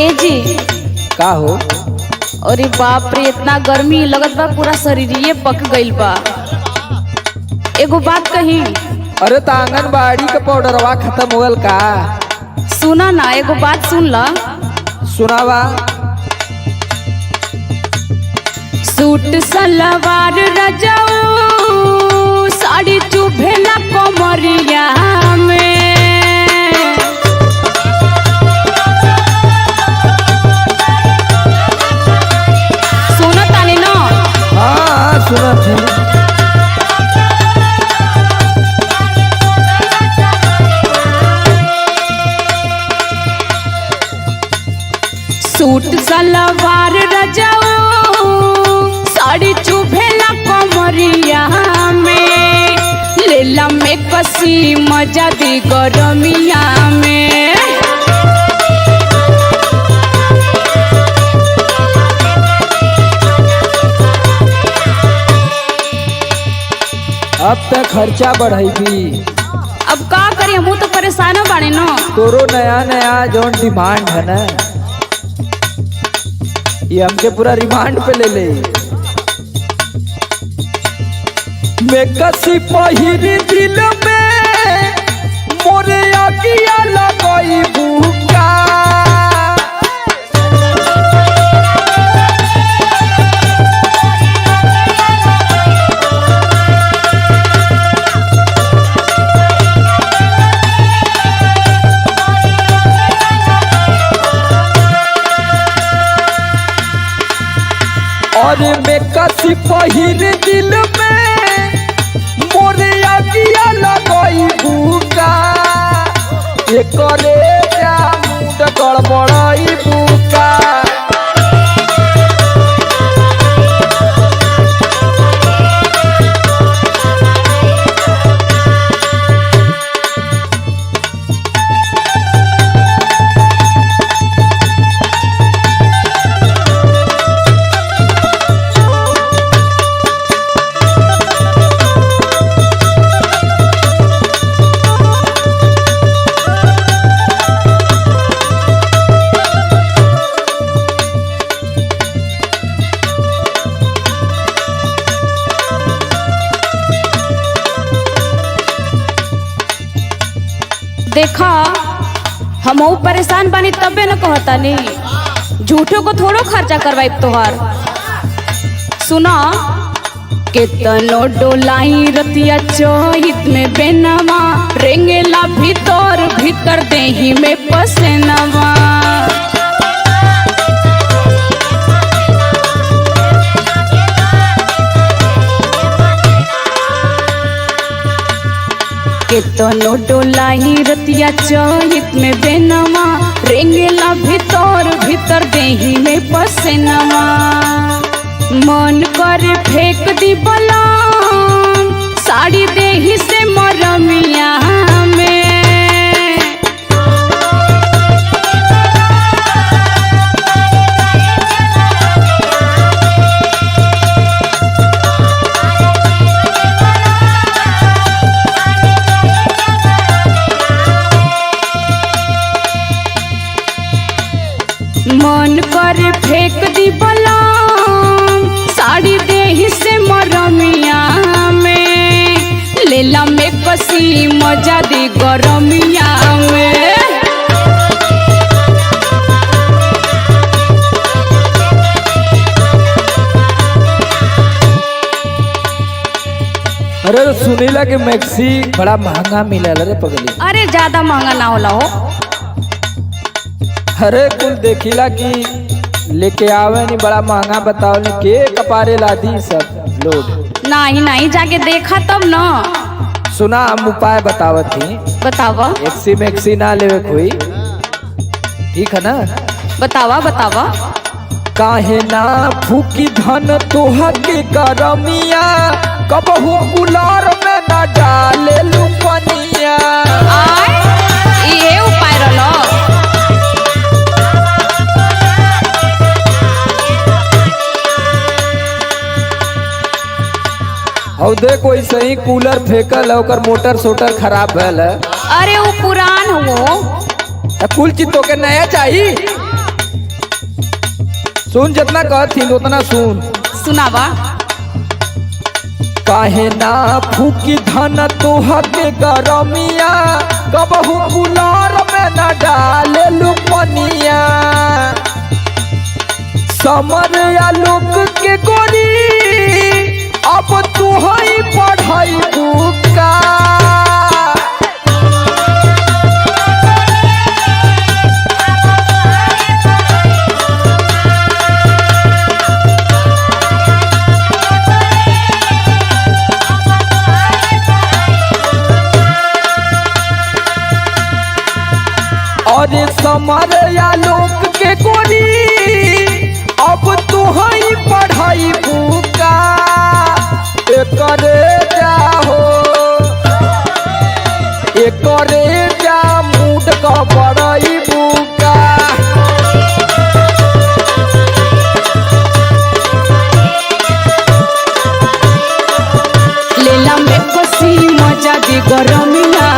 ए जी का हो? अरे बाप रे, इतना गर्मी लगत बा पूरा शरीरिये पक गइल बा। एगो बात कही। अरे त आंगनबाड़ी के पाउडरवा खत्म होगल का? सुना ना, एगो बात सुन ला। सुनावा। सूट सलवार रजाऊ साड़ी चुभेला कमरिया में। सुनो तानी ना? हाँ सुनत है। सूट सलवार रजाऊ साड़ी चुभेला कमरिया में। लेला में कसी मजा दी गरमिया में। अब तक खर्चा बढ़ेगी। अब का करी, हम तो परेशान बाड़े न। तोरो नया नया जौन डिमांड है ना, ये हमके पूरा रिमांड पे ले ले। मैं कसी पहिरी दिल में मोरे आगिया लगई भूखा। और मैं कसी पहिर दिल में मोरे आगिया लगई भूखा। ये करे जा मुंड गड़बड़ई भूखा। देखा, हम परेशान बानी तबे न कहता नहीं। झूठो को थोड़ो खर्चा करवाई तोहार। सुना, केतनो डोलाई रतिया चोहित में बेनवा। रेंगेला भीतर भीतर देही में पसेनवा। केतनो डोलाई रतिया चोहित में बेनवा। रेंगेला भीतर भीतर देही में पसेनवा। मन कर फेंक दी बलाम साड़ी देही से मरमिया में। मन कर फेंक दी बलाम साड़ी देही से मरमिया में। लेला में कसी मजा दी गरमिया में। अरे सुनीला के मैक्सी बड़ा महंगा मिलल रे पगली। अरे ज्यादा महंगा ना होला हो। अरे कुल देखिला कि लेके आवे नहीं, बड़ा महंगा बताओ नहीं के कपारे लादी सब लोग। नहीं नहीं, जाके देखा तब ना। सुना, हम उपाय बतावत थी। बतावा एक्सी मैक्सी ना लेवे कोई, ठीक है ना? बतावा बतावा। काहे ना फूकी धन तोहा के गरमिया। कबहू कुलार में ना डाले लुपनिया। आय ये उपाय रहलो। और देखो वैसे ही कूलर फेंकल है, ओकर मोटर सोटर खराब भैल है। अरे वो पुरान हो। कुल चीज तो के नया चाहिए। सुन जितना कहथिन उतना सुन। सुनावा। काहे ना फूकी धन तोहर के गरमिया, कबहू कुलार में न डाले लुपनिया। समर आलोक के गोरी अब तू ही पढ़ाई बुका। और समर आलोक के गोरी अब तू ही पढ़ाई बुका। एकरे जाहो एकरे जा मूड का बड़ाई बुका। लेला में कसी मजा दे गरमिया,